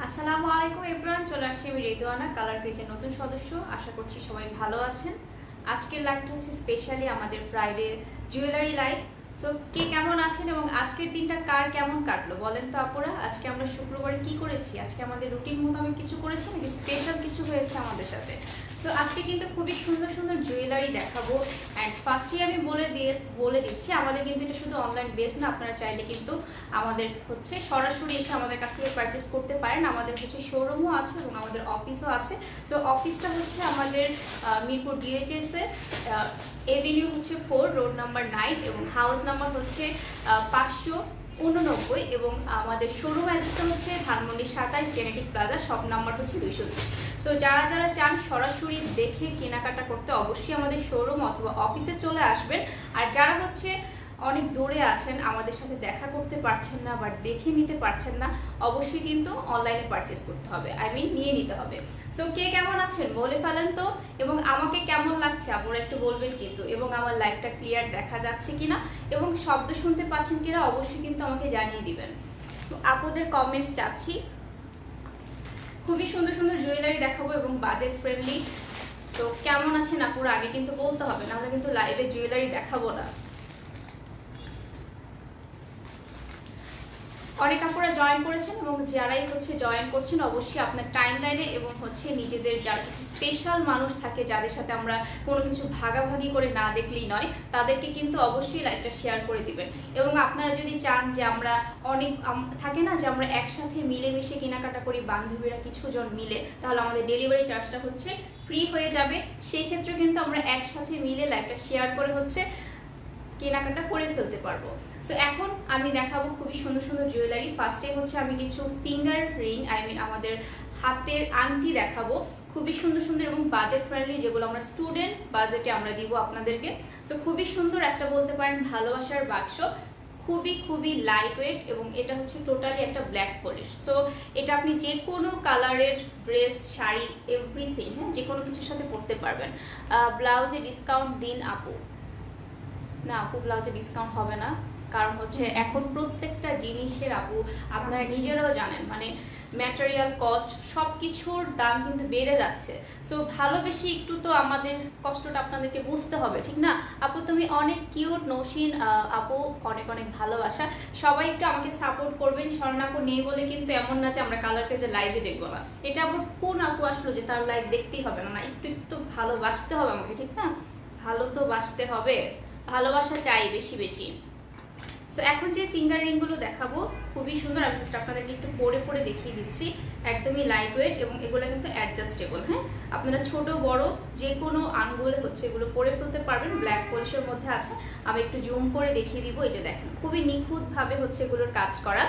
আসসালামু আলাইকুম এভরিওয়ান, চলে আসছি আমি রেদওয়ানা কালার পেজের নতুন সদস্য। আশা করছি সবাই ভালো আছেন। আজকের লাইভটা হচ্ছে স্পেশালি আমাদের ফ্রাইডে জুয়েলারি লাইভ। সো কে কেমন আছেন এবং আজকের দিনটা কার কেমন কাটলো বলেন তো আপুরা। আজকে আমরা শুক্রবারে কি করেছি? আজকে আমাদের রুটিন মোতাবেক কিছু করেছি নাকি স্পেশাল কিছু হয়েছে আমাদের সাথে? সো আজকে কিন্তু খুবই সুন্দর সুন্দর জুয়েলারি দেখাবো। অ্যান্ড ফার্স্টেই আমি বলে দিচ্ছি, আমাদের কিন্তু এটা শুধু অনলাইন বেসড না, আপনারা চাইলে কিন্তু আমাদের হচ্ছে সরাসরি এসে আমাদের কাছ থেকে পারচেস করতে পারেন। আমাদের হচ্ছে শোরুমও আছে এবং আমাদের অফিসও আছে। সো অফিসটা হচ্ছে আমাদের মিরপুর ডিএইচএস এ, এভিনিউ হচ্ছে 4, রোড নাম্বার 9 এবং হাউস নাম্বার হচ্ছে 589 এবং আমাদের শোরুম অ্যাড্রেসটা হচ্ছে Dhanmondi 27 genetic plaza, shop number হচ্ছে 220। সো যারা যারা চান সরাসরি দেখে কেনাকাটা করতে অবশ্যই আমাদের শোরুম অথবা অফিসে চলে আসবেন। আর যারা হচ্ছে অনেক দূরে আছেন, আমাদের সাথে দেখা করতে পারছেন না বা দেখে নিতে পারছেন না, অবশ্যই কিন্তু অনলাইনে পারচেস করতে হবে, নিয়ে নিতে হবে। সো কে কেমন আছেন বলে ফেলেন তো, এবং আমাকে কেমন লাগছে আপনারা একটু বলবেন কিন্তু, এবং আমার লাইভটা ক্লিয়ার দেখা যাচ্ছে কিনা এবং শব্দ শুনতে পাচ্ছেন কিনা অবশ্যই কিন্তু আমাকে জানিয়ে দিবেন। তো আপুদের কমেন্টস চাচ্ছি। খুবই সুন্দর সুন্দর জুয়েলারি দেখাবো এবং বাজেট ফ্রেন্ডলি। তো কেমন আছেন আপুরা আগে কিন্তু বলতে হবে, নাহলে কিন্তু লাইভে জুয়েলারি দেখাবো না। অনেক আপুরা জয়েন করেছেন এবং যারাই হচ্ছে জয়েন করছেন অবশ্যই আপনার টাইম লাইনে এবং হচ্ছে নিজেদের যার কিছু স্পেশাল মানুষ থাকে যাদের সাথে আমরা কোনো কিছু ভাগাভাগি করে না দেখলেই নয়, তাদেরকে কিন্তু অবশ্যই লাইভটা শেয়ার করে দিবেন। এবং আপনারা যদি চান যে আমরা অনেক থাকে না যে আমরা একসাথে মিলেমিশে কেনাকাটা করি বান্ধবীরা কিছু জন মিলে, তাহলে আমাদের ডেলিভারি চার্জটা হচ্ছে ফ্রি হয়ে যাবে। সেই ক্ষেত্রে কিন্তু আমরা একসাথে মিলে লাইভটা শেয়ার করে হচ্ছে কেনাকাটা করে ফেলতে পারবো। সো এখন আমি দেখাবো খুবই সুন্দর সুন্দর জুয়েলারি। ফার্স্টে হচ্ছে আমি কিছু ফিঙ্গার রিং আমাদের হাতের আংটি দেখাবো, খুবই সুন্দর সুন্দর এবং বাজেট ফ্রেন্ডলি, যেগুলো আমরা স্টুডেন্ট বাজেটে আমরা দিব আপনাদেরকে। সো খুবই সুন্দর একটা বলতে পারেন ভালোবাসার বাক্স, খুবই খুবই লাইট ওয়েট এবং এটা হচ্ছে টোটালি একটা ব্ল্যাক পলিশ। সো এটা আপনি যে কোনো কালারের ড্রেস, শাড়ি, এভরিথিং, হ্যাঁ, যে কোনো কিছুর সাথে পরতে পারবেন। ব্লাউজে ডিসকাউন্ট দিন আপু? না আপু, ব্লাউজে ডিসকাউন্ট হবে না, কারণ হচ্ছে এখন প্রত্যেকটা জিনিসের আপু আপনারা নিজেরাও জানেন, মানে ম্যাটেরিয়াল কস্ট সব কিছুর দাম কিন্তু বেড়ে যাচ্ছে। সো ভালোবেসে একটু তো আমাদের কষ্টটা আপনাদেরকে বুঝতে হবে, ঠিক না আপু? তুমি অনেক কিউট, নৌশিন আপু, অনেক অনেক ভালোবাসা। সবাই একটু আমাকে সাপোর্ট করবেন। স্বর্ণ আপু নেই বলে কিন্তু এমন না যে আমরা কালার পেজে লাইভে দেখবো না। এটা আবার কোন আপু আসলো যে তার লাইভ দেখতেই হবে না? না, একটু একটু ভালোবাসতে হবে আমাকে, ঠিক না? ভালো তো বাসতে হবে, ভালোবাসা চাই বেশি বেশি। সো এখন যে ফিঙ্গার রিংগুলো দেখাবো খুবই সুন্দর, আমি জাস্ট আপনাদেরকে একটু পরে পরে দেখিয়ে দিচ্ছি। একদমই লাইট ওয়েট এবং এগুলো কিন্তু অ্যাডজাস্টেবল, হ্যাঁ, আপনারা ছোট বড় যে কোনো আঙ্গুলে হচ্ছে এগুলো পরে ফেলতে পারবেন। ব্ল্যাক পলিশের মধ্যে আছে, আমি একটু জুম করে দেখিয়ে দিব। এই যে দেখেন, খুবই নিখুঁতভাবে হচ্ছে এগুলোর কাজ করা,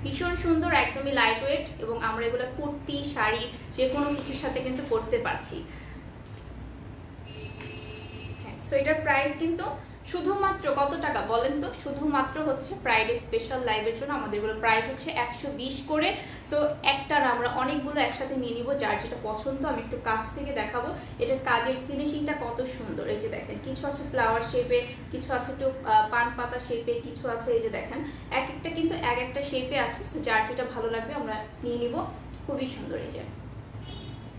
ভীষণ সুন্দর, একদমই লাইট ওয়েট এবং আমরা এগুলো কুর্তি, শাড়ি যে কোনো কিছুর সাথে কিন্তু পরতে পারছি। সো এটার প্রাইস কিন্তু শুধুমাত্র কত টাকা বলেন তো? শুধুমাত্র হচ্ছে ফ্রাইডে স্পেশাল লাইভের জন্য আমাদের এগুলো প্রাইস হচ্ছে 120 করে। সো একটা না, আমরা অনেকগুলো একসাথে নিয়ে নিব, যার যেটা পছন্দ। আমি একটু কাছ থেকে দেখাবো এটার কাজের ফিনিশিংটা কত সুন্দর। এই যে দেখেন, কিছু আছে ফ্লাওয়ার শেপে, কিছু আছে একটু পান পাতা শেপে, কিছু আছে এই যে দেখেন এক একটা কিন্তু এক একটা শেপে আছে। সো যার যেটা ভালো লাগবে আমরা নিয়ে নিব। খুবই সুন্দর। এই যে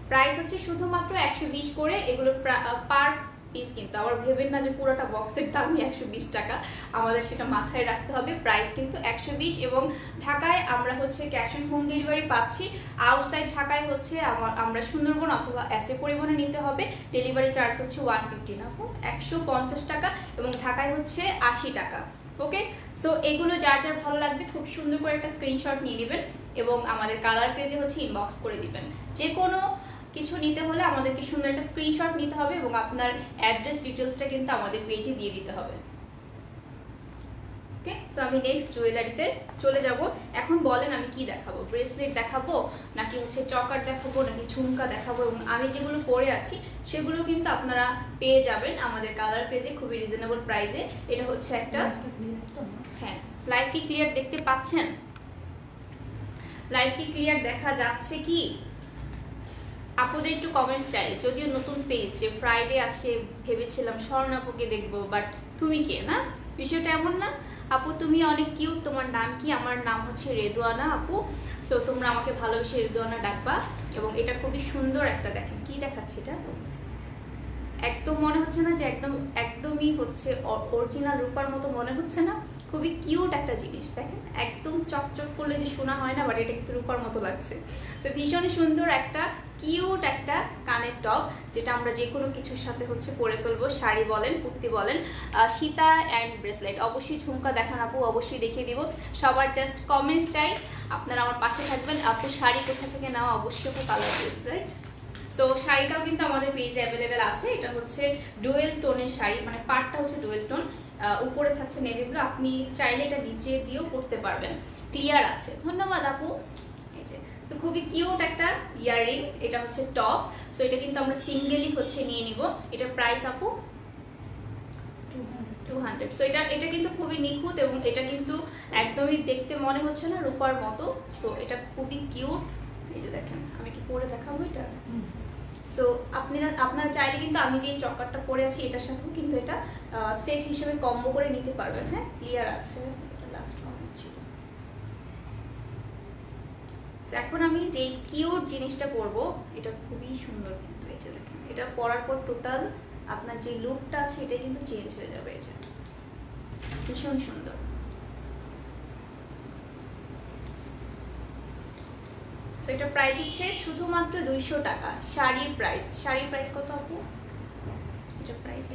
প্রাইস হচ্ছে শুধুমাত্র 120 করে। এগুলো পার পিস কিন্তু আবার ভেবেন না যে পুরোটা বক্সের দামই 120 টাকা, আমাদের সেটা মাথায় রাখতে হবে। প্রাইস কিন্তু 120 এবং ঢাকায় আমরা হচ্ছে ক্যাশ অন হোম ডেলিভারি পাচ্ছি। আউটসাইড ঢাকায় হচ্ছে আমরা সুন্দরবন অথবা এসএ পরিবহনে নিতে হবে। ডেলিভারি চার্জ হচ্ছে 150 না, 150 টাকা এবং ঢাকায় হচ্ছে 80 টাকা। ওকে, সো এগুলো যার যার ভালো লাগবে খুব সুন্দর করে একটা স্ক্রিনশট নিয়ে নেবেন এবং আমাদের কালার পেজে হচ্ছে ইনবক্স করে দিবেন। যে কোনো কিছু নিতে হলে আমাদেরকে সুন্দর একটা স্ক্রিনশট নিতে হবে এবং আপনার অ্যাড্রেস ডিটেলসটা কিন্তু আমাদের পেজে দিয়ে দিতে হবে। ওকে, সো আমি নেক্সট জুয়েলারিতে চলে যাব। এখন বলেন আমি কি দেখাবো? ব্রেসলেট দেখাবো নাকি হচ্ছে চকার দেখাবো নাকি ঝুমকা দেখাবো? এবং আমি যেগুলো পরে আছি সেগুলো কিন্তু আপনারা পেয়ে যাবেন আমাদের কালার পেজে খুবই রিজনেবল প্রাইসে। এটা হচ্ছে একটা, হ্যাঁ, লাইভ কি ক্লিয়ার দেখতে পাচ্ছেন? লাইভ কি ক্লিয়ার দেখা যাচ্ছে কি? আপুদের একটু কমেন্টস চাই, যদিও নতুন পেজ, যে ফ্রাইডে আজকে ভেবেছিলাম স্বর্ণাপুকে দেখবো, বাট তুমি কে না, বিষয়টা এমন না। আপু তুমি অনেক কিউট, তোমার নাম কি? আমার নাম হচ্ছে রেদওয়ানা আপু। সো তোমরা আমাকে ভালোবেসে রেদওয়ানা ডাকবা। এবং এটা খুবই সুন্দর একটা, দেখেন কি দেখাচ্ছি, এটা একদম মনে হচ্ছে না যে একদমই হচ্ছে অরিজিনাল রূপার মতো মনে হচ্ছে না? খুবই কিউট একটা জিনিস, দেখেন একদম চকচক করলে যে শোনা হয় না, বাট এটা কিন্তু রূপার মতো লাগছে। তো ভীষণ সুন্দর একটা কিউট একটা কানের টপ, যেটা আমরা যে কোনো কিছুর সাথে হচ্ছে পরে ফেলবো, শাড়ি বলেন, কুর্তি বলেন। সীতা অ্যান্ড ব্রেসলেট, অবশ্যই ঝুমকা দেখান আপু, অবশ্যই দেখিয়ে দিব। সবার জাস্ট কমেন্টস চাই, আপনারা আমার পাশে থাকবেন। আপু শাড়ি কোথা থেকে নেওয়া? অবশ্যই আপু কালার ব্রেসলেট। সো শাড়িটাও কিন্তু আমাদের পেজে অ্যাভেলেবেল আছে। এটা হচ্ছে ডুয়েল টোনের শাড়ি, মানে পার্টটা হচ্ছে ডুয়েল টোন, উপরে থাকছে নেভি ব্লু। আপনি চাইলে এটা নিচে দিয়েও পরতে পারবেন, ক্লিয়ার আছে। ধন্যবাদ আপু। এই যে সো খুবই কিউট একটা ইয়াররিং, এটা হচ্ছে টপ। সো এটা কিন্তু আমরা সিঙ্গেলি হচ্ছে নিয়ে নিব। এটা প্রাইস আপু 200। সো এটা কিন্তু খুবই নিখুঁত এবং এটা কিন্তু একদমই দেখতে মনে হচ্ছে না রূপার মতো। সো এটা খুবই কিউট। এই যে দেখেন, আমি কি পরে দেখাবো এটা। সো আপনারা চাইলে কিন্তু আমি যে চকারটা পরে আছি এটার সাথেও কিন্তু এটা সেট হিসেবে কম্বো করে নিতে পারবেন। হ্যাঁ, ক্লিয়ার আছে। এটা লাস্ট কমেন্ট ছিল। এখন আমি যেই কিউট জিনিসটা পরবো, এটা খুবই সুন্দর কিন্তু। এই যে দেখেন, এটা পরার পর টোটাল আপনার যে লুকটা আছে এটা কিন্তু চেঞ্জ হয়ে যাবে। এই যে ভীষণ সুন্দর। সো এটা প্রাইস হচ্ছে শুধুমাত্র 200 টাকা। শাড়ির প্রাইস কত আপু? এটা প্রাইস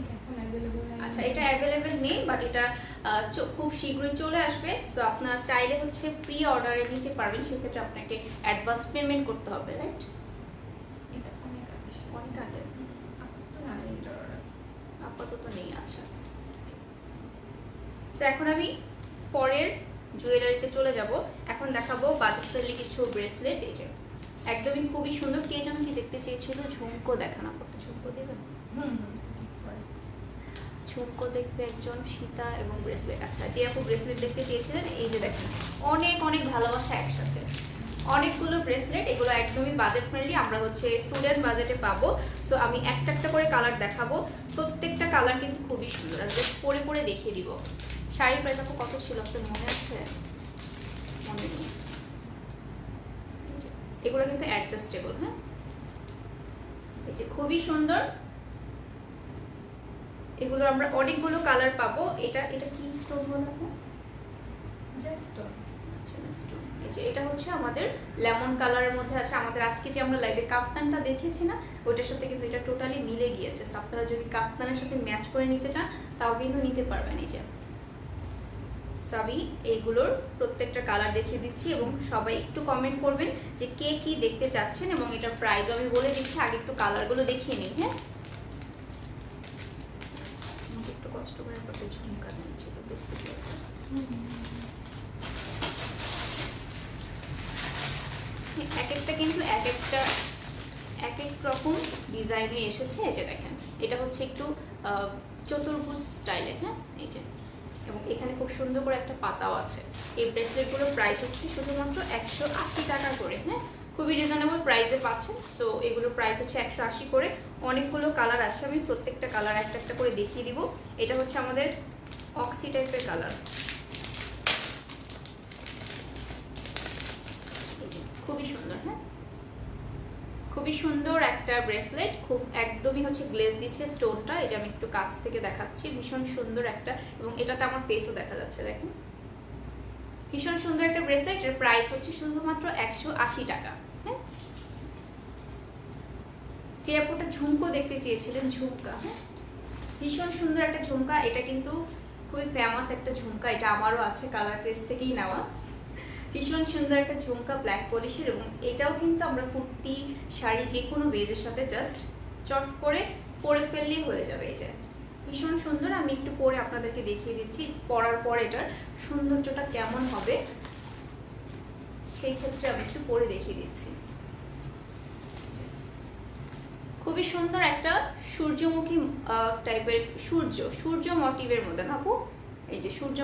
আচ্ছা, এটা অ্যাভেলেবেল নেই, বাট এটা খুব শীঘ্রই চলে আসবে। সো আপনারা চাইলে হচ্ছে প্রি অর্ডারে নিতে পারবেন, সেক্ষেত্রে আপনাকে অ্যাডভান্স পেমেন্ট করতে হবে, রাইট? এটা অনেক আগে আপাতত নেই। আচ্ছা, সো এখন আমি পরের জুয়েলারিতে চলে যাব। এখন দেখাবো বাজেট ফ্রেন্ডলি কিছু ব্রেসলেট। এই যে একদমই খুবই সুন্দর। কে যেন কি দেখতে চেয়েছিল, ঝুমকো দেখানো, ঝুমকো দেবেন? ঝুমকো দেখবে একজন, সীতা এবং ব্রেসলেট। আচ্ছা, যে আপু ব্রেসলেট দেখতে চেয়েছিলেন, এই যে দেখেন অনেক অনেক ভালোবাসা একসাথে, অনেকগুলো ব্রেসলেট। এগুলো একদমই বাজেট ফ্রেন্ডলি, আমরা হচ্ছে স্টুডেন্ট বাজেটে পাবো। সো আমি একটা একটা করে কালার দেখাবো, প্রত্যেকটা কালার কিন্তু খুবই সুন্দর। আমি জাস্ট পরে পরে দেখিয়ে দিব। শাড়ির প্রাইস আপু কত ছিল আপনার মনে আছে? মনে নেই। এগুলো কিন্তু অ্যাডজাস্টেবল। হ্যাঁ, এই যে খুবই সুন্দর। এগুলো আমরা অনেকগুলো কালার পাবো। এটা কি স্টোন বলা হয়? স্টোন। আচ্ছা, স্টোন। এই যে এটা হচ্ছে আমাদের লেমন কালারের মধ্যে আছে। আমাদের আজকে যে আমরা লাইভে কাপ্তানটা দেখেছি না, ওইটার সাথে কিন্তু এটা টোটালি মিলে গিয়েছে। সো আপনারা যদি কাপ্তানের সাথে ম্যাচ করে নিতে চান তাও কিন্তু নিতে পারবেন। এই যে আমি এইগুলোর প্রত্যেকটা কালার দেখিয়ে দিচ্ছি এবং সবাই একটু কমেন্ট করবেন যে কে কি দেখতে চাচ্ছেন, এবং এটার প্রাইসও আমি বলে দিচ্ছি। আগে একটু কালারগুলো দেখিয়ে নিই। হ্যাঁ, একটু কষ্ট করে একটা ঝুমকা নিয়েছিল, দেখতে পেয়েছে। এক একটা কিন্তু এক এক রকম ডিজাইনে এসেছে। এই যে দেখেন, এটা হচ্ছে একটু চতুর্ভুজ স্টাইলে। হ্যাঁ, এই যে, এবং এখানে খুব সুন্দর করে একটা পাতাও আছে। এই ব্রেসলেটগুলোর প্রাইস হচ্ছে শুধুমাত্র 180 টাকা করে। হ্যাঁ, খুবই রিজনেবল প্রাইসে পাচ্ছেন। সো এগুলোর প্রাইস হচ্ছে 180 করে। অনেকগুলো কালার আছে, আমি প্রত্যেকটা কালার একটা একটা করে দেখিয়ে দিব। এটা হচ্ছে আমাদের অক্সি টাইপের কালার। খুবই সুন্দর। হ্যাঁ, খুবই সুন্দর একটা ব্রেসলেট, খুব একদমই হচ্ছে গ্লেজ দিচ্ছে স্টোনটা। এই যে আমি একটু কাছ থেকে দেখাচ্ছি, ভীষণ সুন্দর একটা, এবং এটাতে আমার ফেসও দেখা যাচ্ছে। দেখেন ভীষণ সুন্দর একটা ব্রেসলেট। এর প্রাইস হচ্ছে শুধুমাত্র 180 টাকা। হ্যাঁ, যে আপুটা ঝুমকো দেখতে চেয়েছিলেন, ঝুমকা, হ্যাঁ ভীষণ সুন্দর একটা ঝুমকা। এটা কিন্তু খুবই ফেমাস একটা ঝুমকা, এটা আমারও আছে, কালার প্রেস থেকেই নেওয়া। ভীষণ সুন্দর একটা ঝুমকা, ব্ল্যাক পলিশের, এবং এটাও কিন্তু আমরা কুর্তি, শাড়ি যে কোনো বেজের সাথে জাস্ট চট করে পরে ফেললেই হয়ে যাবে। এই যে ভীষণ সুন্দর। আমি একটু পরে আপনাদেরকে দেখিয়ে দিচ্ছি পরার পর এটার সৌন্দর্যটা কেমন হবে, সেই ক্ষেত্রে আমি একটু পরে দেখিয়ে দিচ্ছি। খুবই সুন্দর একটা সূর্যমুখী টাইপের, সূর্য মোটিভের মধ্যে না আপু? এই যে সূর্য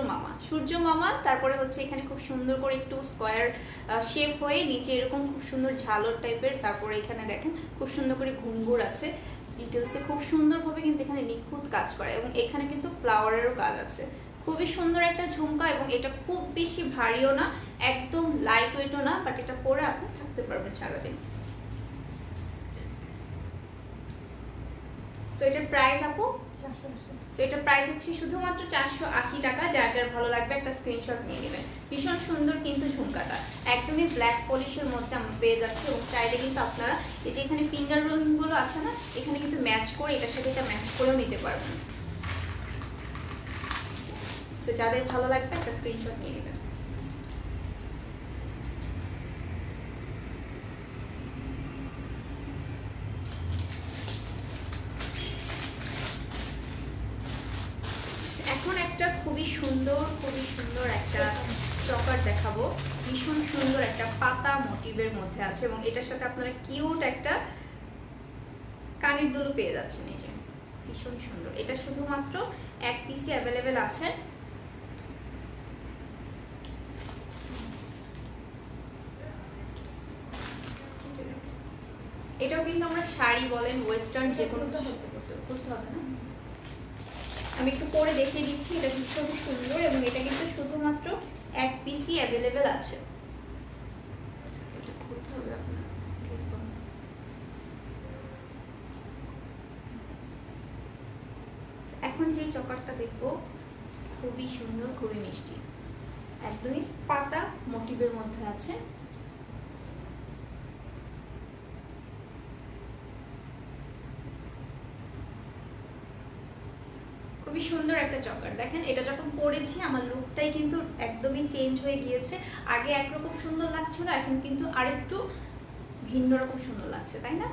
মামা, তারপরে হচ্ছে এখানে খুব সুন্দর করে একটু স্কোয়ার শেপ হয়ে নিচে এরকম খুব সুন্দর ঝালর টাইপের। তারপরে এখানে দেখেন খুব সুন্দর করে ঘুঙ্গুর আছে, ডিটেলসে খুব সুন্দরভাবে কিন্তু এখানে নিখুঁত কাজ করে, এবং এখানে কিন্তু ফ্লাওয়ারেরও কাজ আছে। খুবই সুন্দর একটা ঝুমকা, এবং এটা খুব বেশি ভারীও না, একদম লাইট ওয়েটও না, বাট এটা পরে আপনি থাকতে পারবেন সারাদিন। তো এটার প্রাইস আপু, সো এটার প্রাইস হচ্ছে শুধুমাত্র 480 টাকা। যার যার ভালো লাগবে একটা স্ক্রিনশট নিয়ে নেবেন। ভীষণ সুন্দর কিন্তু ঝুমকাটা একদমই ব্ল্যাক পলিশের মধ্যে আমরা পেয়ে যাচ্ছি, এবং চাইলে কিন্তু আপনারা এই যে এখানে ফিঙ্গার রিং গুলো আছে না, এখানে কিন্তু ম্যাচ করে এটার সাথে এটা ম্যাচ করেও নিতে পারবেন। তো যাদের ভালো লাগবে একটা স্ক্রিনশট নিয়ে নেবেন। এখন একটা খুবই সুন্দর একটা চকার দেখাবো। ভীষণ সুন্দর একটা পাতা মোটিভের মধ্যে আছে, এবং এটার সাথে আপনারা কিউট একটা কানের দুল পেয়ে যাচ্ছেন। এই যে ভীষণ সুন্দর, এটা শুধুমাত্র এক পিসি অ্যাভেলেবেল আছে। এটাও কিন্তু আমরা শাড়ি বলেন ওয়েস্টার্ন যে কোনো করতে হবে না। আমি একটু পরে দেখিয়ে দিচ্ছি, এটা ভীষণ সুন্দর, এবং এটা কিন্তু শুধুমাত্র এক পিসি অ্যাভেলেবেল আছে। এটা করতে হবে আপনার। এখন যে চকারটা দেখবো খুবই সুন্দর, খুবই মিষ্টি, একদমই পাতা মোটিভের মধ্যে আছে। খুবই সুন্দর একটা চকার। দেখেন এটা যখন পরেছি আমার লুকটাই কিন্তু একদমই চেঞ্জ হয়ে গিয়েছে। আগে একরকম সুন্দর লাগছিল, এখন কিন্তু আরেকটু ভিন্ন রকম সুন্দর লাগছে, তাই না?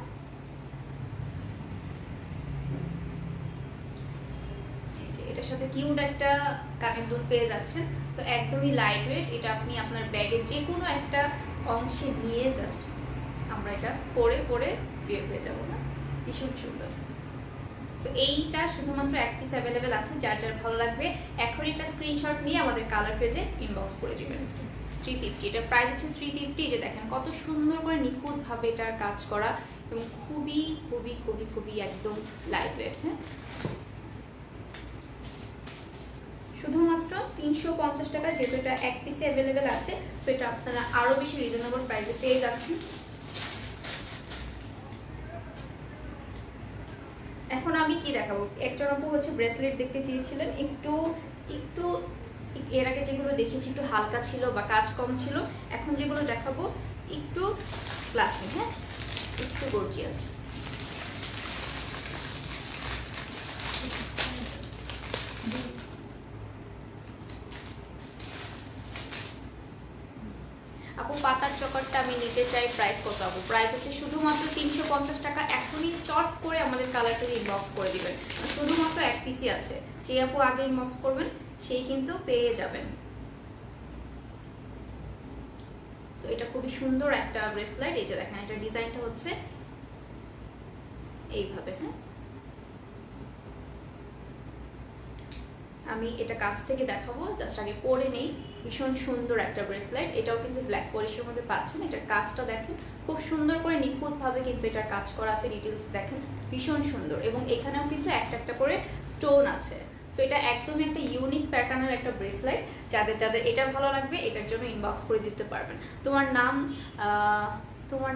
এটার সাথে কিউট একটা কানের দুল পেয়ে যাচ্ছেন। তো একদমই লাইট ওয়েট, এটা আপনি আপনার ব্যাগের যে কোনো একটা অংশে নিয়ে জাস্ট আমরা এটা পরে বের হয়ে যাবো না। ভীষণ সুন্দর। সো এইটা শুধুমাত্র এক পিস অ্যাভেলেবেল আছে। যার যার ভালো লাগবে এখন একটা স্ক্রিনশট নিয়ে আমাদের কালার পেজে ইনবক্স করে দিবেন। 350, এটার প্রাইস হচ্ছে 350। যে দেখেন কত সুন্দর করে নিখুঁতভাবে এটার কাজ করা, এবং খুবই খুবই খুবই খুবই একদম লাইট ওয়েট। হ্যাঁ, শুধুমাত্র 350 টাকা, যেহেতু এটা এক পিসে অ্যাভেলেবেল আছে, তো এটা আপনারা আরও বেশি রিজনেবল প্রাইসে পেয়ে যাচ্ছেন। এখন আমি কি দেখাবো, একটা আপু হচ্ছে ব্রেসলেট দেখতে চেয়েছিলেন, একটু একটু এর আগে যেগুলো দেখেছি একটু হালকা ছিল বা কাজ কম ছিল, এখন যেগুলো দেখাবো একটু ক্লাসি, হ্যাঁ একটু গর্জিয়াস। আপু পাতার চকারটা আমি নিতে চাই, প্রাইস কত আপু? প্রাইস হচ্ছে শুধুমাত্র 350 টাকা। এখনই চট করে আমাদের কালারটা ইনবক্স করে দিবেন, শুধুমাত্র এক পিসি আছে। যে আপু আগে ইনবক্স করবেন সেই কিন্তু পেয়ে যাবেন। সো এটা খুবই সুন্দর একটা ব্রেসলেট। এই যে দেখেন এটা ডিজাইনটা হচ্ছে এইভাবে। হ্যাঁ, আমি এটা কাছ থেকে দেখাবো, জাস্ট আগে পরে নেই। ভীষণ সুন্দর একটা ব্রেসলেট, এটাও কিন্তু ব্ল্যাক পলিশের মধ্যে পাচ্ছেন। এটার কাজটা দেখেন খুব সুন্দর করে নিখুঁতভাবে কিন্তু এটার কাজ করা আছে, ডিটেলস দেখেন ভীষণ সুন্দর, এবং এখানেও কিন্তু একটা একটা করে স্টোন আছে। সো এটা একদমই একটা ইউনিক প্যাটার্নের একটা ব্রেসলেট। যাদের যাদের এটা ভালো লাগবে এটার জন্য ইনবক্স করে দিতে পারবেন। তোমার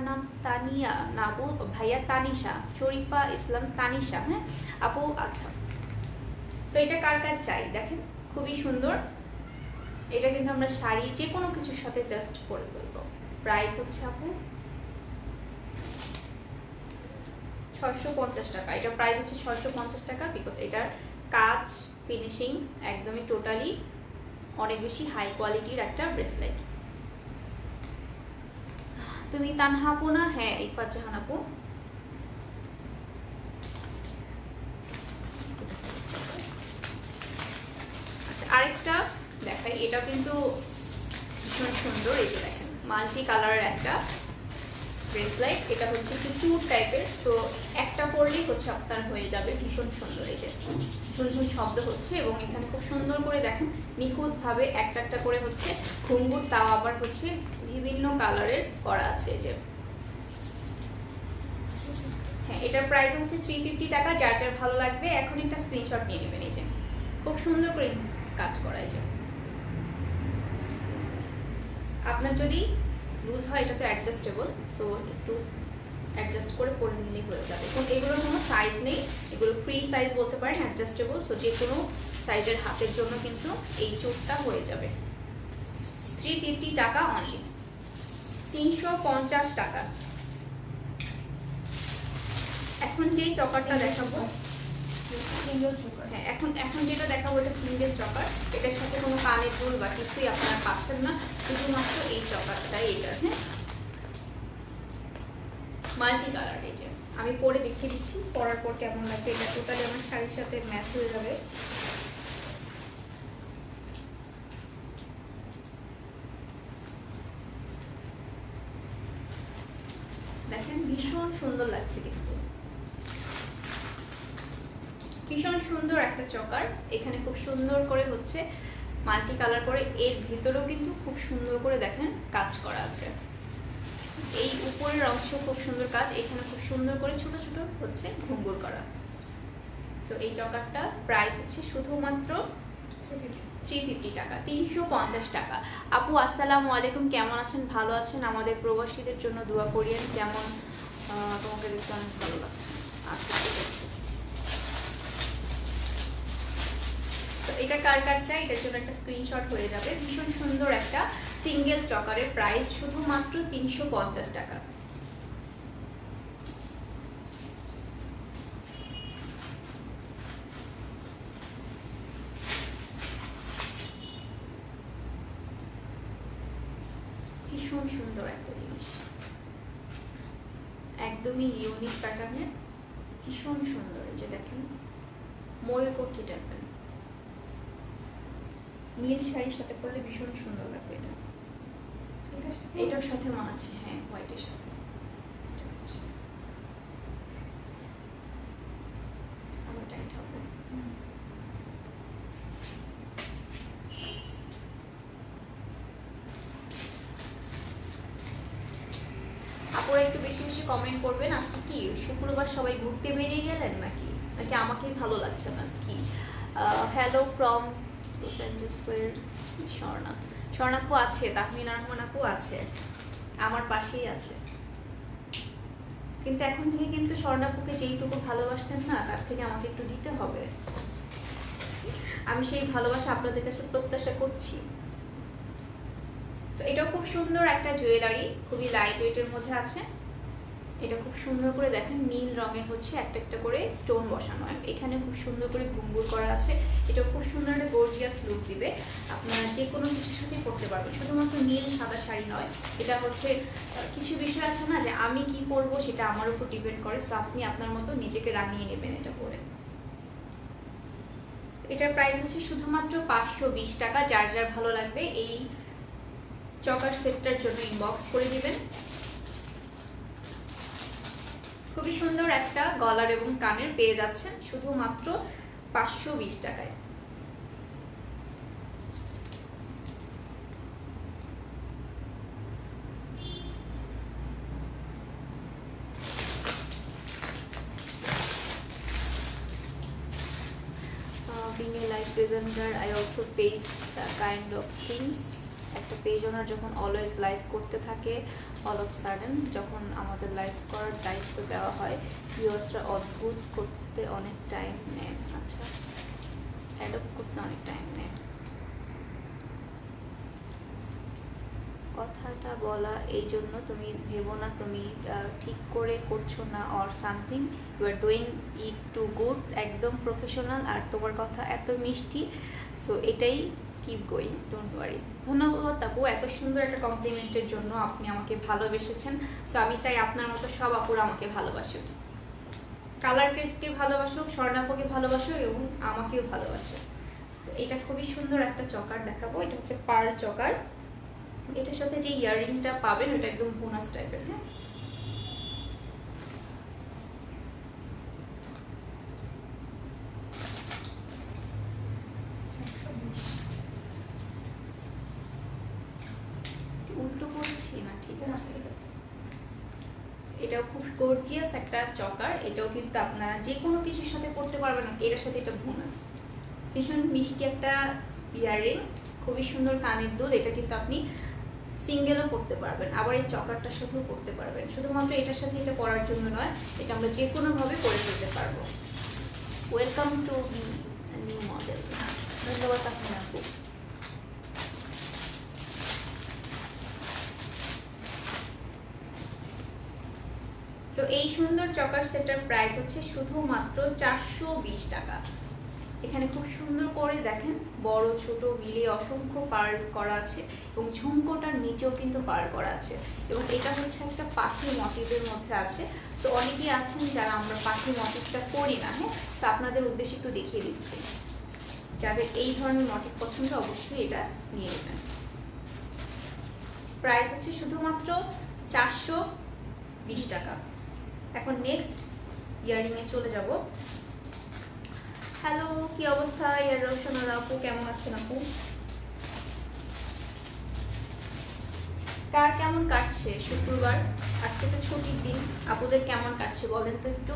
নাম তানিয়া না আপু? ভাইয়া তানিশা, শরীফা ইসলাম তানিশা। হ্যাঁ আপু, আচ্ছা। তো এটা কার কার চাই দেখেন, খুবই সুন্দর। এটা কিন্তু আমরা শাড়ি যে কোনো কিছুর সাথে জাস্ট পরে ফেলবো। প্রাইস হচ্ছে আপু 650 টাকা। এটা প্রাইস হচ্ছে 650 টাকা, বিকজ এটার কাজ ফিনিশিং একদমই টোটালি অনেক বেশি হাই কোয়ালিটির একটা ব্রেসলেট। তুমি তানহা আপু না? হ্যাঁ, ইফাত জাহান আপু। আচ্ছা, আরেকটা দেখাই, এটা কিন্তু ভীষণ সুন্দর। এই যে দেখেন মাল্টি কালারের একটা ব্রেসলেট, এটা হচ্ছে একটু চুর টাইপের। তো একটা পরলেই হচ্ছে আপনার হয়ে যাবে। ভীষণ সুন্দর, এই যে ঝুনঝুন শব্দ হচ্ছে, এবং এখানে খুব সুন্দর করে দেখেন নিখুঁতভাবে একটা একটা করে হচ্ছে ঘুঙ্গুর, তাও আবার হচ্ছে বিভিন্ন কালারের করা আছে। যে হ্যাঁ, এটার প্রাইস হচ্ছে 350 টাকা। যার যার ভালো লাগবে এখন একটা স্ক্রিনশট নিয়ে নেবেন। এই যে খুব সুন্দর করে কাজ করাই যায়। আপনার যদি লুজ হয়, এটা তো অ্যাডজাস্টেবল, সো একটু অ্যাডজাস্ট করে পরে নিলেই হয়ে যাবে। এবং এগুলোর কোনো সাইজ নেই, এগুলো ফ্রি সাইজ বলতে পারেন, অ্যাডজাস্টেবল, সো যে কোনো সাইজের হাতের জন্য কিন্তু এই চুটটা হয়ে যাবে। 350 টাকা অনলি, 350 টাকা। এখন যেই চকারটা দেখাবো, হ্যাঁ এখন যেটা দেখাবো এটা সিঙ্গেল চকার, এটার সাথে কোনো কানের দুল বা কিছুই আপনারা পাচ্ছেন না, শুধুমাত্র এই চকারটাই। এটা হ্যাঁ মাল্টি কালার। এই যে আমি পরে দেখিয়ে দিচ্ছি, পরার পর কেমন লাগবে। এটা টোটালি আমার শাড়ির সাথে ম্যাচ হয়ে যাবে। দেখেন ভীষণ সুন্দর লাগছে দেখতে, ভীষণ সুন্দর একটা চকার। এখানে খুব সুন্দর করে হচ্ছে মাল্টি কালার করে, এর ভিতরেও কিন্তু খুব সুন্দর করে দেখেন কাজ করা আছে। এই উপরের অংশ খুব সুন্দর কাজ, এখানে খুব সুন্দর করে ছোট ছোট হচ্ছে ঘুঙ্গুর করা। সো এই চকারটা প্রাইস হচ্ছে শুধুমাত্র 350 টাকা, 350 টাকা। আপু আসসালামু আলাইকুম, কেমন আছেন? ভালো আছেন? আমাদের প্রবাসীদের জন্য দোয়া করিয়েন। কেমন তোমাকে দেখতে অনেক ভালো লাগছে। আচ্ছা ঠিক আছে। তো এটা কার কার চাই, এটার জন্য একটা স্ক্রিনশট হয়ে যাবে। ভীষণ সুন্দর একটা সিঙ্গেল চকারের প্রাইস শুধুমাত্র 350 টাকা। ভীষণ সুন্দর একটা জিনিস, একদমই ইউনিক প্যাটার্নের, ভীষণ সুন্দর। এই যে দেখেন ময়ূরকণ্ঠী টাইপের, নীল শাড়ির সাথে পরলে ভীষণ সুন্দর লাগবে। এটা এটার সাথে মানাচ্ছে, হ্যাঁ হোয়াইটের সাথে। আমার টাইট হবে। আপুরা একটু বেশি বেশি কমেন্ট করবেন। আজকে কি শুক্রবার, সবাই ঘুরতে বেরিয়ে গেলেন নাকি নাকি আমাকেই ভালো লাগছে না কি? Hello from Los Angeles square. স্বর্ণাপু আছে, তাহমিনা রহমান আপু আছে, আমার পাশেই আছে। কিন্তু এখন থেকে কিন্তু স্বর্ণাপুকে যেইটুকু ভালোবাসতেন না, তার থেকে আমাকে একটু দিতে হবে। আমি সেই ভালোবাসা আপনাদের কাছে প্রত্যাশা করছি। এটাও খুব সুন্দর একটা জুয়েলারি, খুবই লাইট ওয়েটের মধ্যে আছে। এটা খুব সুন্দর করে দেখেন নীল রঙের হচ্ছে একটা একটা করে স্টোন বসানো হয়, এখানে খুব সুন্দর করে ঘুঙ্গুর করা আছে। এটা খুব সুন্দর একটা গর্জিয়াস লুক দিবে, আপনারা যে কোনো কিছুর সাথে পরতে পারবেন। শুধুমাত্র নীল সাদা শাড়ি নয়, এটা হচ্ছে কিছু বিষয় আছে না যে আমি কি পরবো সেটা আমার উপর ডিপেন্ড করে, সো আপনি আপনার মতো নিজেকে রাঙিয়ে নেবেন এটা পরে। এটার প্রাইস হচ্ছে শুধুমাত্র 520 টাকা। যার যার ভালো লাগবে এই চকার সেটটার জন্য ইনবক্স করে দিবেন। খুবই সুন্দর একটা গলার এবং কানের পেয়ে যাচ্ছেন শুধুমাত্র 520 টাকায়। Being a live presenter, I also face the kind of things. একটা পেজ ওনার যখন অলওয়েজ লাইভ করতে থাকে, অল অফ সাডেন যখন আমাদের লাইভ করার দায়িত্ব দেওয়া হয়, ভিউয়ার্সরা অদ্ভুত করতে অনেক টাইম নেয়। আচ্ছা, অ্যাডপ্ট করতে অনেক টাইম নেয়। কথাটা বলা এই জন্য তুমি ভেবো না তুমি ঠিক করে করছো না, or something, you are doing it too good, একদম প্রফেশনাল, আর তোমার কথা এত মিষ্টি, সো এটাই কিপ গোয়িং, ডোন্ট ওয়ারি। ধন্যবাদ আপু এত সুন্দর একটা কমপ্লিমেন্টের জন্য, আপনি আমাকে ভালোবেসেছেন। সো আমি চাই আপনার মতো সব আপুরা আমাকে ভালোবাসুক, কালার ক্রেজকে ভালোবাসুক, স্বর্ণাপকে ভালোবাসুক এবং আমাকেও ভালোবাসে। এটা খুবই সুন্দর একটা চকার দেখাবো, এটা হচ্ছে পার্ল চকার। এটার সাথে যে ইয়াররিংটা পাবেন ওটা একদম বোনাস টাইপের। হ্যাঁ, উল্টো করছি না, ঠিক আছে। এটাও খুব গর্জিয়াস একটা চকার, এটাও কিন্তু আপনারা যে কোনো কিছুর সাথে পরতে পারবেন না, এটার সাথে এটা বোনাস। ভীষণ মিষ্টি একটা ইয়াররিং, খুবই সুন্দর কানের দুল। এটা কিন্তু আপনি সিঙ্গেলও পরতে পারবেন, আবার এই চকারটার সাথেও পরতে পারবেন। শুধুমাত্র এটার সাথে এটা পরার জন্য নয়, এটা আমরা যে কোনোভাবে পরে ফেলতে পারবো। Welcome to be new model. ধন্যবাদ আপনার আপু। সো এই সুন্দর চকার সেটার প্রাইস হচ্ছে শুধুমাত্র 420 টাকা। এখানে খুব সুন্দর করে দেখেন বড় ছোট মিলিয়ে অসংখ্য পার্ল করা আছে এবং ঝুমকোটার নিচেও কিন্তু পার্ল করা আছে এবং এটা হচ্ছে একটা পাখি মোটিভের মধ্যে আছে। সো অনেকেই আছেন যারা আমরা পাখি মোটিভটা করি না, হ্যাঁ, সো আপনাদের উদ্দেশ্যে একটু দেখিয়ে দিচ্ছি। যাদের এই ধরনের মোটিভ পছন্দ অবশ্যই এটা নিয়ে নেবেন। প্রাইস হচ্ছে শুধুমাত্র 420 টাকা। এখন নেক্সট ইয়াররিংয়ে চলে যাব। হ্যালো, কি অবস্থা ইয়ার রোশনার আপু, কেমন আছেন আপু? কার কেমন কাটছে শুক্রবার? আজকে তো ছুটির দিন, আপুদের কেমন কাটছে বলেন তো একটু।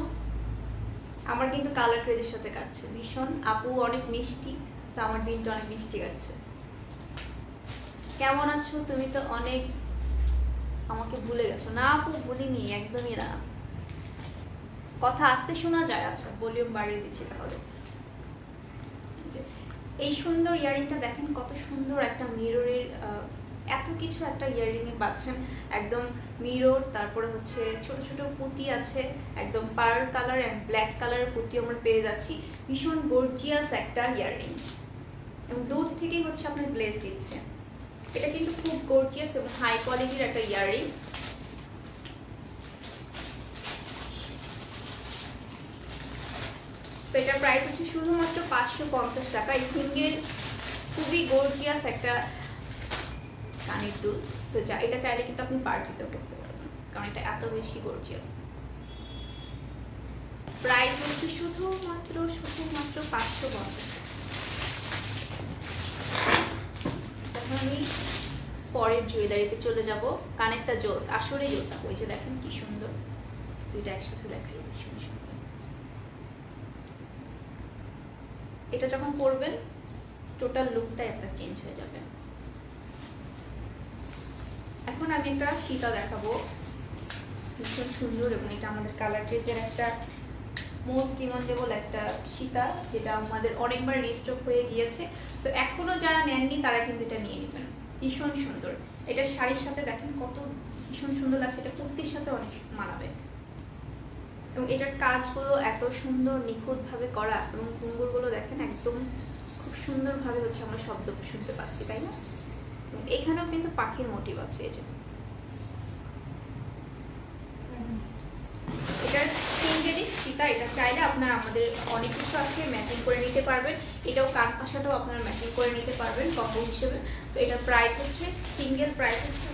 আমার কিন্তু কালার ক্রেজের সাথে কাটছে ভীষণ। আপু অনেক মিষ্টি, আমার দিনটা অনেক মিষ্টি কাটছে। কেমন আছো তুমি? তো অনেক আমাকে ভুলে গেছো। না আপু ভুলিনি, একদমই না। কথা আসতে শোনা যায়। আচ্ছা ভলিউম বাড়িয়ে দিচ্ছি তাহলে। এই সুন্দর ইয়াররিংটা দেখেন কত সুন্দর একটা মিররের এত কিছু একটা ইয়াররিংয়ে পাচ্ছেন। একদম মিরর, তারপরে হচ্ছে ছোট ছোট পুঁতি আছে, একদম পার্ল কালার অ্যান্ড ব্ল্যাক কালারের পুঁতি আমরা পেয়ে যাচ্ছি। ভীষণ গর্জিয়াস একটা ইয়াররিং এবং দূর থেকেই হচ্ছে আপনার গ্লেজ দিচ্ছে। এটা কিন্তু খুব গর্জিয়াস এবং হাই কোয়ালিটির একটা ইয়াররিং। এটার প্রাইস হচ্ছে শুধুমাত্র 550 টাকা। এই সিঙ্গেল খুবই গর্জিয়াস একটা কানের দুল। সো এটা চাইলে কিন্তু আপনি পার্টিতেও করতে পারবেন, কারণ এটা এত বেশি গর্জিয়াস। প্রাইস হচ্ছে শুধুমাত্র 550 টাকা। তখন আমি পরের জুয়েলারিতে চলে যাব। কানেরটা জোস, আসলে জোস। ওই যে দেখেন কি সুন্দর, দুইটা একসাথে দেখাই ভীষণ সুন্দর। এটা যখন পরবেন টোটাল লুকটাই একটা চেঞ্জ হয়ে যাবে। এখন আমি একটা সীতা দেখাবো, ভীষণ সুন্দর এবং এটা আমাদের কালার পেজের একটা মোস্ট ডিমান্ডেবল একটা সীতা, যেটা আমাদের অনেকবার রিস্টক হয়ে গিয়েছে। সো এখনো যারা নেননি তারা কিন্তু এটা নিয়ে নেবেন। ভীষণ সুন্দর। এটা শাড়ির সাথে দেখেন কত ভীষণ সুন্দর লাগছে। এটা কুর্তির সাথে অনেক মানাবে এবং এটার কাজগুলো এত সুন্দর নিখুঁতভাবে করা এবং ঘুঙ্গুরগুলো দেখেন একদম খুব সুন্দরভাবে হচ্ছে আমরা শব্দ শুনতে পাচ্ছি, তাই না? এখানেও কিন্তু পাখির মোটিভ আছে। এই যে এটার সিঙ্গেলি সীতা, এটা চাইলে আপনার আমাদের অনেক কিছু আছে ম্যাচিং করে নিতে পারবেন। এটাও কান পাশাটাও আপনারা ম্যাচিং করে নিতে পারবেন কম্বো হিসেবে। তো এটার প্রাইস হচ্ছে সিঙ্গেল প্রাইস হচ্ছে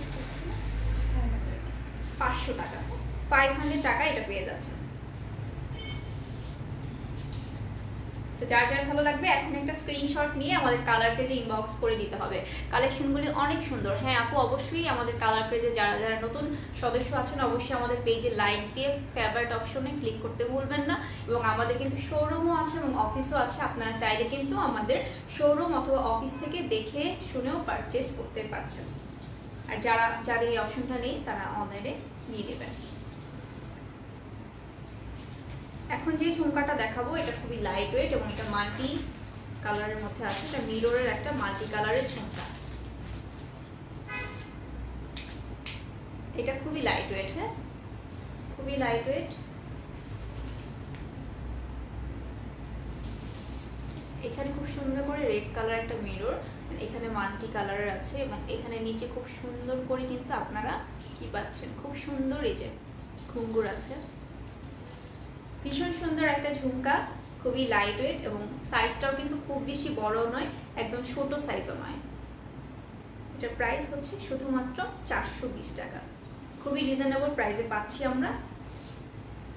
500 টাকা। 500 টাকা এটা পেয়ে যাচ্ছে। যার যার ভালো লাগবে এখন একটা স্ক্রিনশট নিয়ে আমাদের কালার পেজে ইনবক্স করে দিতে হবে। কালেকশনগুলি অনেক সুন্দর। হ্যাঁ আপু, অবশ্যই আমাদের কালার পেজে যারা যারা নতুন সদস্য আছেন অবশ্যই আমাদের পেজে লাইক দিয়ে ফেভারিট অপশনে ক্লিক করতে ভুলবেন না। এবং আমাদের কিন্তু শোরুমও আছে এবং অফিসও আছে। আপনারা চাইলে কিন্তু আমাদের শোরুম অথবা অফিস থেকে দেখে শুনেও পারচেস করতে পারছেন। আর যাদের এই অপশনটা নেই তারা অনলাইনে নিয়ে নেবেন। এখন যে ঝুমকাটা দেখাবো এটা খুবই লাইট ওয়েট এবং এটা মাল্টি কালারের মধ্যে আছে। এটা মিররের একটা মাল্টি কালারের ঝুমকা। এটা খুবই লাইট ওয়েট, হ্যাঁ খুবই লাইট ওয়েট। এখানে খুব সুন্দর করে রেড কালার একটা মিরর, এখানে মাল্টি কালারের আছে এবং এখানে নিচে খুব সুন্দর করে কিন্তু আপনারা কি পাচ্ছেন, খুব সুন্দর এই যে ঘুঙ্গুর আছে। ভীষণ সুন্দর একটা ঝুমকা, খুবই লাইট ওয়েট এবং সাইজটাও কিন্তু খুব বেশি বড় নয়, একদম ছোট সাইজও নয়। এটার প্রাইস হচ্ছে শুধুমাত্র 420 টাকা। খুবই রিজনেবল প্রাইসে পাচ্ছি আমরা।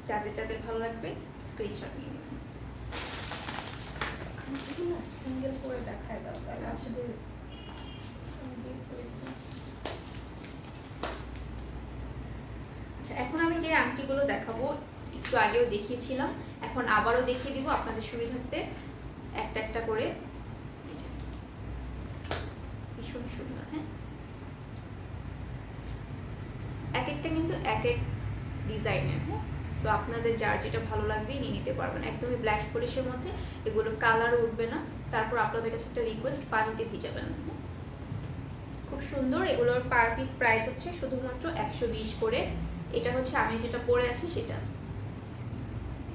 যাদের যাদের ভালো লাগবে স্ক্রিনশট নিয়ে নেবেন। সিঙ্গেল করে দেখায় দাও তাহলে। আচ্ছা এখন আমি যে আংটিগুলো দেখাবো একটু আগেও দেখিয়েছিলাম, এখন আবারও দেখিয়ে দিব আপনাদের সুবিধার্থে একটা একটা করে। এক একটা কিন্তু এক এক ডিজাইনের। হ্যাঁ, সো আপনাদের যার যেটা ভালো লাগবে নিয়ে নিতে পারবেন। একদমই ব্ল্যাক পলিশের মধ্যে, এগুলো কালার উঠবে না। তারপর আপনাদের কাছে একটা রিকোয়েস্ট, পানিতে ভিজাবেন না। খুব সুন্দর। এগুলোর পার পিস প্রাইস হচ্ছে শুধুমাত্র 120 করে। এটা হচ্ছে আমি যেটা পরে আছি সেটা,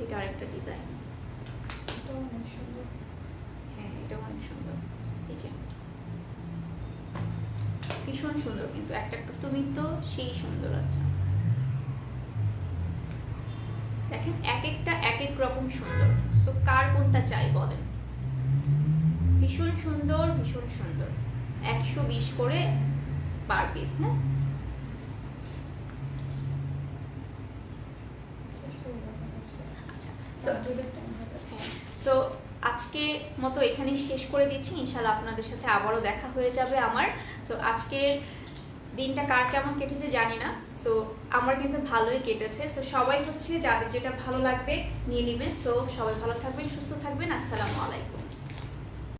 এটা আরেকটা ডিজাইন। এটাও অনেক সুন্দর। হ্যাঁ, এটাও অনেক সুন্দর। এই যে ভীষণ সুন্দর, কিন্তু একটা একটা তুমি তো সেই সুন্দর। আচ্ছা দেখেন, এক একটা এক এক রকম সুন্দর। সো কার কোনটা চাই বলেন? ভীষণ সুন্দর, ভীষণ সুন্দর। 120 করে পার পিস। হ্যাঁ, আচ্ছা। সো আজকে মতো এখানেই শেষ করে দিচ্ছি। ইনশাল্লাহ আপনাদের সাথে আবারও দেখা হয়ে যাবে আমার। সো আজকের দিনটা কার কেমন কেটেছে জানি না, সো আমার কিন্তু ভালোই কেটেছে। সো সবাই হচ্ছে যাদের যেটা ভালো লাগবে নিয়ে নেবেন। সো সবাই ভালো থাকবেন, সুস্থ থাকবেন। আসসালামু আলাইকুম।